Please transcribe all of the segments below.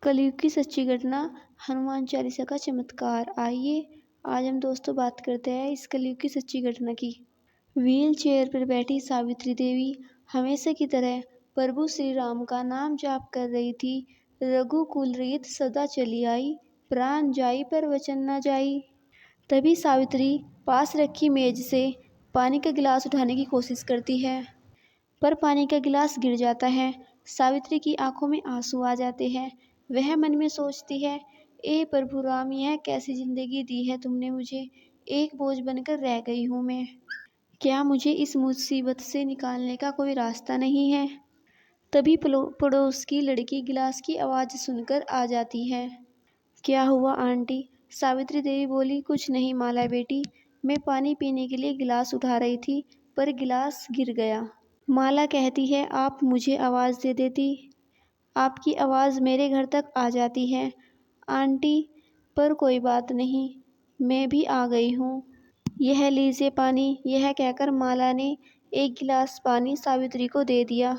कलयुग की सच्ची घटना, हनुमान चालीसा का चमत्कार। आइए आज हम दोस्तों बात करते हैं इस कलयुग की सच्ची घटना की। व्हील चेयर पर बैठी सावित्री देवी हमेशा की तरह प्रभु श्री राम का नाम जाप कर रही थी। रघुकुल रीत सदा चली आई, प्राण जाई पर वचन न जाई। तभी सावित्री पास रखी मेज से पानी का गिलास उठाने की कोशिश करती है, पर पानी का गिलास गिर जाता है। सावित्री की आंखों में आंसू आ जाते हैं। वह मन में सोचती है, ए प्रभु राम, यह कैसी जिंदगी दी है तुमने मुझे। एक बोझ बनकर रह गई हूँ मैं। क्या मुझे इस मुसीबत से निकालने का कोई रास्ता नहीं है? तभी पड़ोस की लड़की गिलास की आवाज़ सुनकर आ जाती है। क्या हुआ आंटी? सावित्री देवी बोली, कुछ नहीं माला बेटी, मैं पानी पीने के लिए गिलास उठा रही थी, पर गिलास गिर गया। माला कहती है, आप मुझे आवाज़ दे देती, आपकी आवाज़ मेरे घर तक आ जाती है आंटी। पर कोई बात नहीं, मैं भी आ गई हूँ। यह लीजिए पानी। यह कहकर माला ने एक गिलास पानी सावित्री को दे दिया।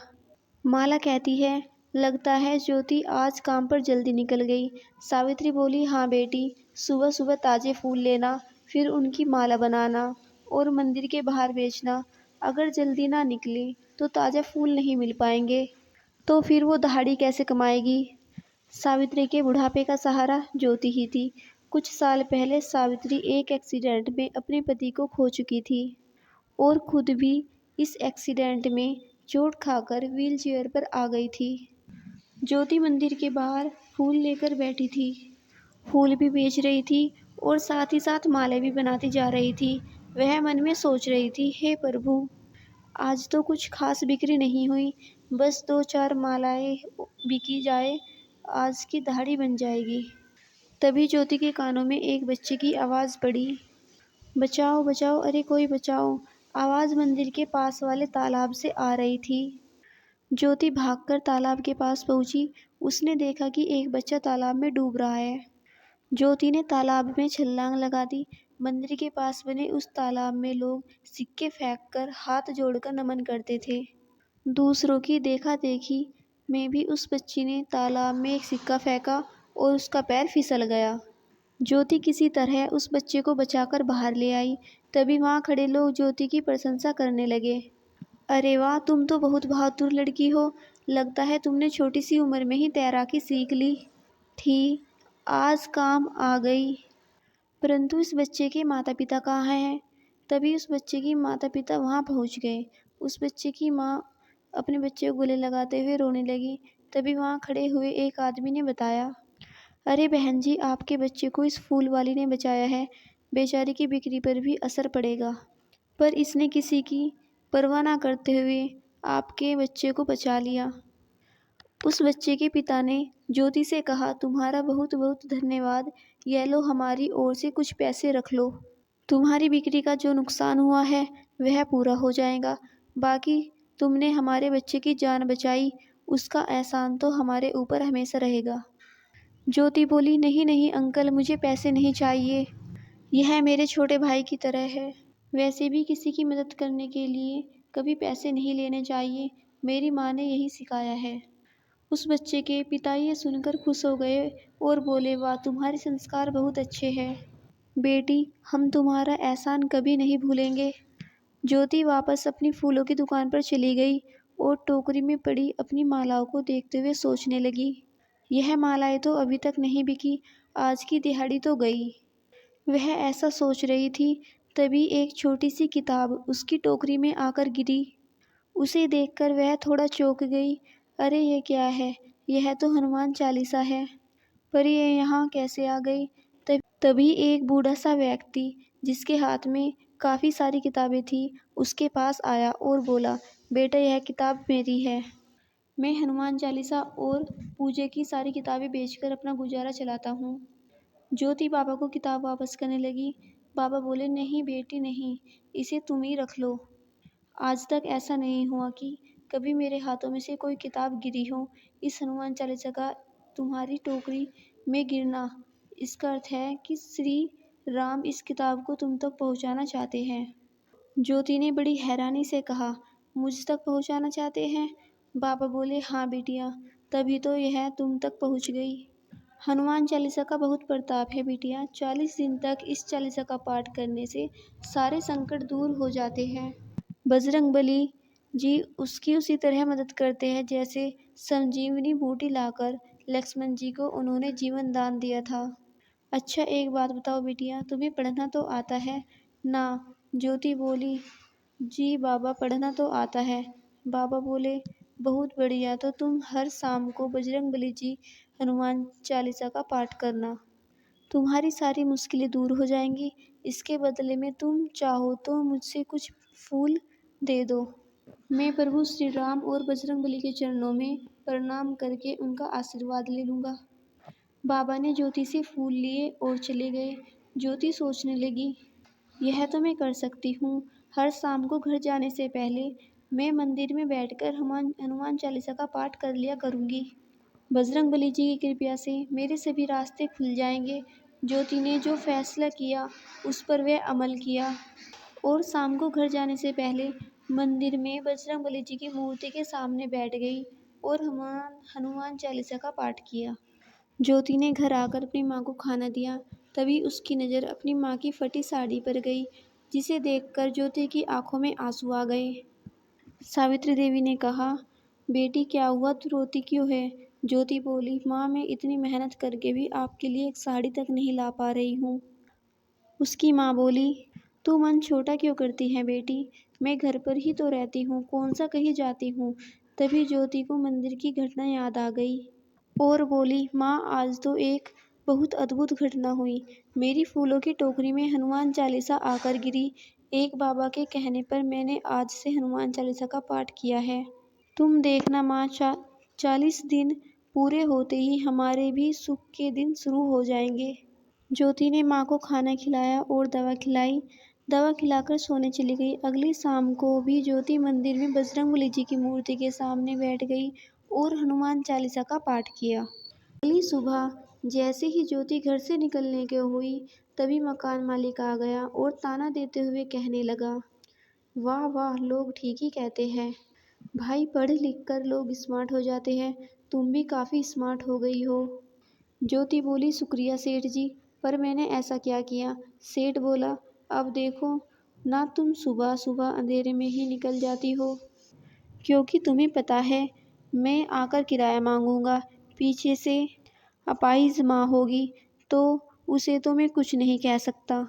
माला कहती है, लगता है ज्योति आज काम पर जल्दी निकल गई। सावित्री बोली, हाँ बेटी, सुबह सुबह ताज़े फूल लेना, फिर उनकी माला बनाना और मंदिर के बाहर बेचना। अगर जल्दी ना निकली तो ताज़ा फूल नहीं मिल पाएंगे, तो फिर वो दहाड़ी कैसे कमाएगी? सावित्री के बुढ़ापे का सहारा ज्योति ही थी। कुछ साल पहले सावित्री एक एक्सीडेंट में अपने पति को खो चुकी थी और खुद भी इस एक्सीडेंट में चोट खाकर व्हील चेयर पर आ गई थी। ज्योति मंदिर के बाहर फूल लेकर बैठी थी, फूल भी बेच रही थी और साथ ही साथ माले भी बनाती जा रही थी। वह मन में सोच रही थी, हे प्रभु, आज तो कुछ खास बिक्री नहीं हुई, बस 2-4 मालाएं बिकी जाए, आज की दहाड़ी बन जाएगी। तभी ज्योति के कानों में एक बच्चे की आवाज़ पड़ी, बचाओ बचाओ, अरे कोई बचाओ। आवाज़ मंदिर के पास वाले तालाब से आ रही थी। ज्योति भागकर तालाब के पास पहुंची। उसने देखा कि एक बच्चा तालाब में डूब रहा है। ज्योति ने तालाब में छलांग लगा दी। मंदिर के पास बने उस तालाब में लोग सिक्के फेंककर हाथ जोड़कर नमन करते थे। दूसरों की देखा देखी में भी उस बच्ची ने तालाब में एक सिक्का फेंका और उसका पैर फिसल गया। ज्योति किसी तरह उस बच्चे को बचाकर बाहर ले आई। तभी वहाँ खड़े लोग ज्योति की प्रशंसा करने लगे। अरे वाह, तुम तो बहुत बहादुर लड़की हो, लगता है तुमने छोटी सी उम्र में ही तैराकी सीख ली थी, आज काम आ गई। परंतु इस बच्चे के माता पिता कहाँ हैं? तभी उस बच्चे की माता पिता वहाँ पहुँच गए। उस बच्चे की माँ अपने बच्चे को गले लगाते हुए रोने लगी। तभी वहाँ खड़े हुए एक आदमी ने बताया, अरे बहन जी, आपके बच्चे को इस फूल वाली ने बचाया है, बेचारी की बिक्री पर भी असर पड़ेगा। पर इसने किसी की परवाह ना करते हुए आपके बच्चे को बचा लिया। उस बच्चे के पिता ने ज्योति से कहा, तुम्हारा बहुत बहुत धन्यवाद, यह लो हमारी ओर से कुछ पैसे रख लो। तुम्हारी बिक्री का जो नुकसान हुआ है वह पूरा हो जाएगा। बाकी तुमने हमारे बच्चे की जान बचाई, उसका एहसान तो हमारे ऊपर हमेशा रहेगा। ज्योति बोली, नहीं नहीं अंकल, मुझे पैसे नहीं चाहिए, यह मेरे छोटे भाई की तरह है। वैसे भी किसी की मदद करने के लिए कभी पैसे नहीं लेने चाहिए, मेरी माँ ने यही सिखाया है। उस बच्चे के पिता ये सुनकर खुश हो गए और बोले, वाह, तुम्हारे संस्कार बहुत अच्छे हैं बेटी, हम तुम्हारा एहसान कभी नहीं भूलेंगे। ज्योति वापस अपनी फूलों की दुकान पर चली गई और टोकरी में पड़ी अपनी मालाओं को देखते हुए सोचने लगी, यह मालाएं तो अभी तक नहीं बिकी, आज की दिहाड़ी तो गई। वह ऐसा सोच रही थी, तभी एक छोटी सी किताब उसकी टोकरी में आकर गिरी। उसे देखकर वह थोड़ा चौंक गई। अरे ये क्या है? यह तो हनुमान चालीसा है, पर यह यहाँ कैसे आ गई? तभी एक बूढ़ा सा व्यक्ति जिसके हाथ में काफ़ी सारी किताबें थी उसके पास आया और बोला, बेटा, यह किताब मेरी है, मैं हनुमान चालीसा और पूजे की सारी किताबें बेचकर अपना गुजारा चलाता हूँ। ज्योति बाबा को किताब वापस करने लगी। बाबा बोले, नहीं बेटी नहीं, इसे तुम ही रख लो। आज तक ऐसा नहीं हुआ कि कभी मेरे हाथों में से कोई किताब गिरी हो। इस हनुमान चालीसा का तुम्हारी टोकरी में गिरना, इसका अर्थ है कि श्री राम इस किताब को तुम तक पहुंचाना चाहते हैं। ज्योति ने बड़ी हैरानी से कहा, मुझ तक पहुंचाना चाहते हैं? बाबा बोले, हाँ बिटिया, तभी तो यह तुम तक पहुंच गई। हनुमान चालीसा का बहुत प्रताप है बिटिया। 40 दिन तक इस चालीसा का पाठ करने से सारे संकट दूर हो जाते हैं। बजरंगबली जी उसकी उसी तरह मदद करते हैं जैसे संजीवनी बूटी लाकर लक्ष्मण जी को उन्होंने जीवन दान दिया था। अच्छा एक बात बताओ बिटिया, तुम्हें पढ़ना तो आता है ना? ज्योति बोली, जी बाबा पढ़ना तो आता है। बाबा बोले, बहुत बढ़िया, तो तुम हर शाम को बजरंगबली जी हनुमान चालीसा का पाठ करना। तुम्हारी सारी मुश्किलें दूर हो जाएंगी। इसके बदले में तुम चाहो तो मुझसे कुछ फूल दे दो। मैं प्रभु श्री राम और बजरंगबली के चरणों में प्रणाम करके उनका आशीर्वाद ले लूँगा। बाबा ने ज्योति से फूल लिए और चले गए। ज्योति सोचने लगी, यह तो मैं कर सकती हूँ। हर शाम को घर जाने से पहले मैं मंदिर में बैठकर हनुमान हनुमान चालीसा का पाठ कर लिया करूँगी। बजरंगबली जी की कृपा से मेरे सभी रास्ते खुल जाएंगे। ज्योति ने जो फैसला किया उस पर वह अमल किया और शाम को घर जाने से पहले मंदिर में बजरंगबली जी की मूर्ति के सामने बैठ गई और हनुमान हनुमान चालीसा का पाठ किया। ज्योति ने घर आकर अपनी माँ को खाना दिया। तभी उसकी नज़र अपनी माँ की फटी साड़ी पर गई, जिसे देखकर ज्योति की आंखों में आंसू आ गए। सावित्री देवी ने कहा, बेटी क्या हुआ, तू रोती क्यों है? ज्योति बोली, माँ मैं इतनी मेहनत करके भी आपके लिए एक साड़ी तक नहीं ला पा रही हूँ। उसकी माँ बोली, तू मन छोटा क्यों करती है बेटी? मैं घर पर ही तो रहती हूँ, कौन सा कहीं जाती हूँ। तभी ज्योति को मंदिर की घटना याद आ गई और बोली, माँ आज तो एक बहुत अद्भुत घटना हुई। मेरी फूलों की टोकरी में हनुमान चालीसा आकर गिरी। एक बाबा के कहने पर मैंने आज से हनुमान चालीसा का पाठ किया है। तुम देखना माँ, 40 दिन पूरे होते ही हमारे भी सुख के दिन शुरू हो जाएंगे। ज्योति ने माँ को खाना खिलाया और दवा खिलाई। दवा खिलाकर सोने चली गई। अगली शाम को भी ज्योति मंदिर में बजरंगबली जी की मूर्ति के सामने बैठ गई और हनुमान चालीसा का पाठ किया। अगली सुबह जैसे ही ज्योति घर से निकलने की हुई, तभी मकान मालिक आ गया और ताना देते हुए कहने लगा, वाह वाह, लोग ठीक ही कहते हैं भाई, पढ़ लिख कर लोग स्मार्ट हो जाते हैं। तुम भी काफ़ी स्मार्ट हो गई हो। ज्योति बोली, शुक्रिया सेठ जी, पर मैंने ऐसा क्या किया? सेठ बोला, अब देखो ना, तुम सुबह सुबह अंधेरे में ही निकल जाती हो, क्योंकि तुम्हें पता है मैं आकर किराया मांगूंगा। पीछे से अपाहिज माँ होगी तो उसे तो मैं कुछ नहीं कह सकता।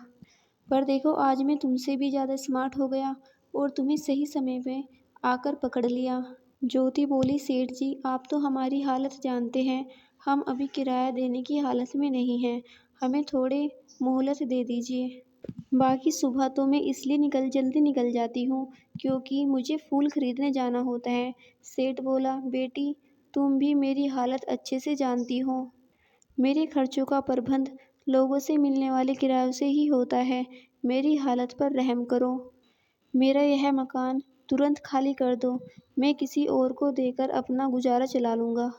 पर देखो आज मैं तुमसे भी ज़्यादा स्मार्ट हो गया और तुम्हें सही समय पे आकर पकड़ लिया। ज्योति बोली, सेठ जी आप तो हमारी हालत जानते हैं, हम अभी किराया देने की हालत में नहीं हैं, हमें थोड़े मोहलत दे दीजिए। बाकी सुबह तो मैं इसलिए जल्दी निकल जाती हूँ क्योंकि मुझे फूल खरीदने जाना होता है। सेठ बोला, बेटी तुम भी मेरी हालत अच्छे से जानती हो। मेरे खर्चों का प्रबंध लोगों से मिलने वाले किरायों से ही होता है। मेरी हालत पर रहम करो। मेरा यह मकान तुरंत खाली कर दो, मैं किसी और को देकर अपना गुजारा चला लूँगा।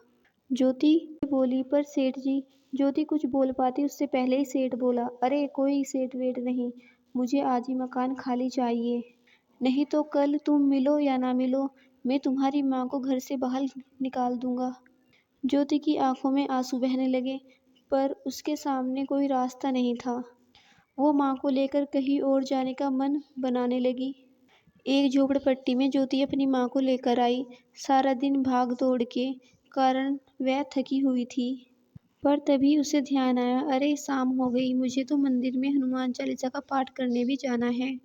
ज्योति बोली, पर सेठ जी। ज्योति कुछ बोल पाती उससे पहले ही सेठ बोला, अरे कोई सेठ वेठ नहीं, मुझे आज ही मकान खाली चाहिए, नहीं तो कल तुम मिलो या ना मिलो, मैं तुम्हारी माँ को घर से बाहर निकाल दूंगा। ज्योति की आंखों में आंसू बहने लगे, पर उसके सामने कोई रास्ता नहीं था। वो माँ को लेकर कहीं और जाने का मन बनाने लगी। एक झोपड़पट्टी में ज्योति अपनी माँ को लेकर आई। सारा दिन भाग दौड़ के कारण वह थकी हुई थी, पर तभी उसे ध्यान आया, अरे शाम हो गई, मुझे तो मंदिर में हनुमान चालीसा का पाठ करने भी जाना है।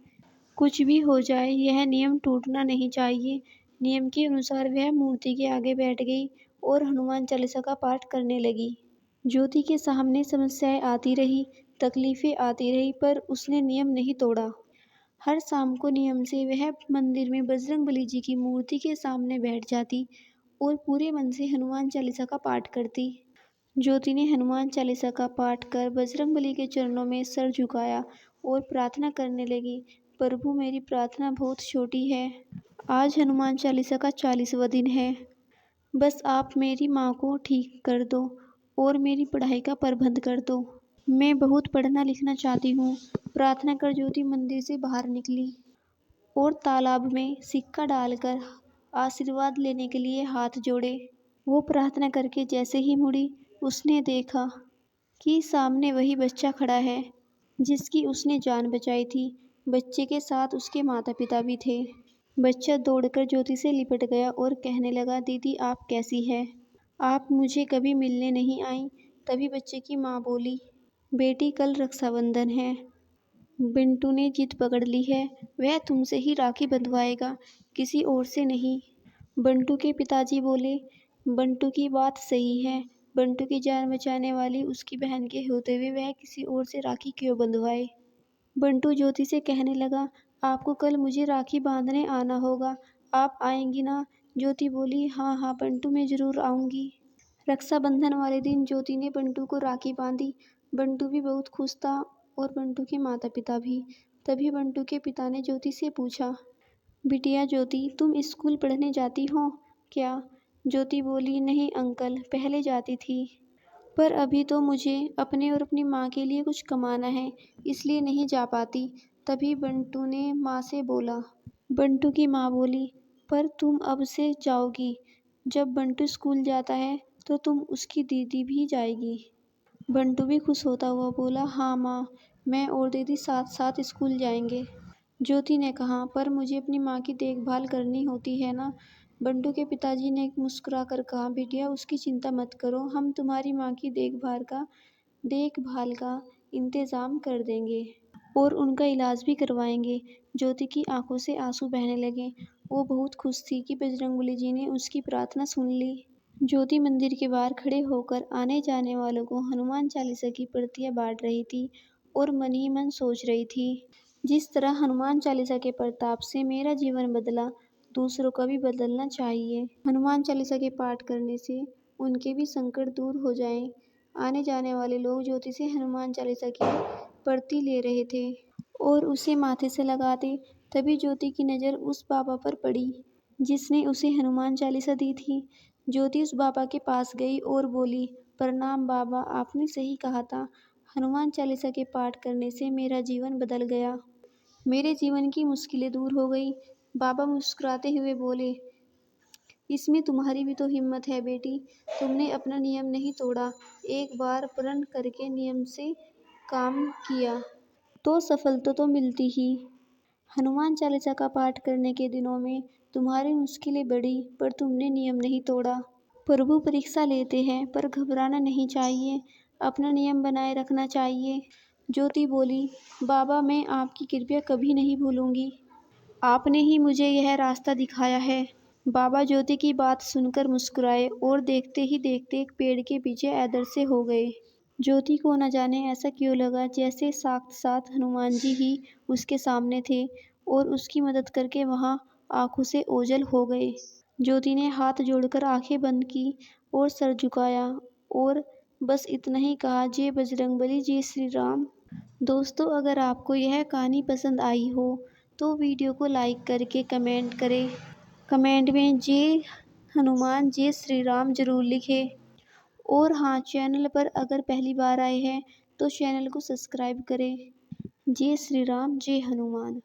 कुछ भी हो जाए यह नियम टूटना नहीं चाहिए। नियम के अनुसार वह मूर्ति के आगे बैठ गई और हनुमान चालीसा का पाठ करने लगी। ज्योति के सामने समस्याएं आती रही, तकलीफें आती रही, पर उसने नियम नहीं तोड़ा। हर शाम को नियम से वह मंदिर में बजरंगबली जी की मूर्ति के सामने बैठ जाती और पूरे मन से हनुमान चालीसा का पाठ करती। ज्योति ने हनुमान चालीसा का पाठ कर बजरंगबली के चरणों में सर झुकाया और प्रार्थना करने लगी, प्रभु मेरी प्रार्थना बहुत छोटी है। आज हनुमान चालीसा का 40वां दिन है। बस आप मेरी माँ को ठीक कर दो और मेरी पढ़ाई का प्रबंध कर दो। मैं बहुत पढ़ना लिखना चाहती हूँ। प्रार्थना कर ज्योति मंदिर से बाहर निकली और तालाब में सिक्का डालकर आशीर्वाद लेने के लिए हाथ जोड़े। वो प्रार्थना करके जैसे ही मुड़ी, उसने देखा कि सामने वही बच्चा खड़ा है जिसकी उसने जान बचाई थी। बच्चे के साथ उसके माता पिता भी थे। बच्चा दौड़कर ज्योति से लिपट गया और कहने लगा, दीदी आप कैसी है? आप मुझे कभी मिलने नहीं आई। तभी बच्चे की माँ बोली, बेटी कल रक्षाबंधन है। बिंटू ने जिद पकड़ ली है, वह तुमसे ही राखी बंधवाएगा, किसी और से नहीं। बंटू के पिताजी बोले, बंटू की बात सही है। बंटू की जान बचाने वाली उसकी बहन के होते हुए वह किसी और से राखी क्यों बंधवाए। बंटू ज्योति से कहने लगा, आपको कल मुझे राखी बांधने आना होगा, आप आएंगी ना? ज्योति बोली, हाँ हाँ बंटू, मैं जरूर आऊंगी। रक्षाबंधन वाले दिन ज्योति ने बंटू को राखी बांधी। बंटू भी बहुत खुश था और बंटू के माता पिता भी। तभी बंटू के पिता ने ज्योति से पूछा, बिटिया ज्योति, तुम स्कूल पढ़ने जाती हो क्या? ज्योति बोली, नहीं अंकल, पहले जाती थी, पर अभी तो मुझे अपने और अपनी माँ के लिए कुछ कमाना है, इसलिए नहीं जा पाती। तभी बंटू ने माँ से बोला। बंटू की माँ बोली, पर तुम अब से जाओगी। जब बंटू स्कूल जाता है तो तुम उसकी दीदी भी जाएगी। बंटू भी खुश होता हुआ बोला, हाँ माँ, मैं और दीदी साथ साथ स्कूल जाएंगे। ज्योति ने कहा, पर मुझे अपनी माँ की देखभाल करनी होती है ना? बंटू के पिताजी ने मुस्कुरा कर कहा, बेटिया उसकी चिंता मत करो, हम तुम्हारी माँ की देखभाल का इंतजाम कर देंगे और उनका इलाज भी करवाएंगे। ज्योति की आंखों से आंसू बहने लगे। वो बहुत खुश थी कि बजरंगबली जी ने उसकी प्रार्थना सुन ली। ज्योति मंदिर के बाहर खड़े होकर आने जाने वालों को हनुमान चालीसा की प्रतियां बांट रही थी और मन ही मन सोच रही थी, जिस तरह हनुमान चालीसा के प्रताप से मेरा जीवन बदला, दूसरों का भी बदलना चाहिए। हनुमान चालीसा के पाठ करने से उनके भी संकट दूर हो जाएं। आने जाने वाले लोग ज्योति से हनुमान चालीसा की प्रति ले रहे थे और उसे माथे से लगाते। तभी ज्योति की नज़र उस बाबा पर पड़ी जिसने उसे हनुमान चालीसा दी थी। ज्योति उस बाबा के पास गई और बोली, प्रणाम बाबा, आपने सही कहा था, हनुमान चालीसा के पाठ करने से मेरा जीवन बदल गया, मेरे जीवन की मुश्किलें दूर हो गई। बाबा मुस्कुराते हुए बोले, इसमें तुम्हारी भी तो हिम्मत है बेटी, तुमने अपना नियम नहीं तोड़ा, एक बार प्रण करके नियम से काम किया तो सफलता तो मिलती ही। हनुमान चालीसा का पाठ करने के दिनों में तुम्हारी मुश्किलें बढ़ी, पर तुमने नियम नहीं तोड़ा। प्रभु परीक्षा लेते हैं, पर घबराना नहीं चाहिए, अपना नियम बनाए रखना चाहिए। ज्योति बोली, बाबा मैं आपकी कृपया कभी नहीं भूलूंगी, आपने ही मुझे यह रास्ता दिखाया है। बाबा ज्योति की बात सुनकर मुस्कुराए और देखते ही देखते एक पेड़ के पीछे अदृश्य हो गए। ज्योति को न जाने ऐसा क्यों लगा जैसे साक्षात हनुमान जी ही उसके सामने थे और उसकी मदद करके वहां आंखों से ओझल हो गए। ज्योति ने हाथ जोड़कर आंखें बंद की और सर झुकाया और बस इतना ही कहा, जय बजरंगबली, जय श्री राम। दोस्तों, अगर आपको यह कहानी पसंद आई हो तो वीडियो को लाइक करके कमेंट करें। कमेंट में जय हनुमान जय श्री राम जरूर लिखें। और हाँ, चैनल पर अगर पहली बार आए हैं तो चैनल को सब्सक्राइब करें। जय श्री राम, जय हनुमान।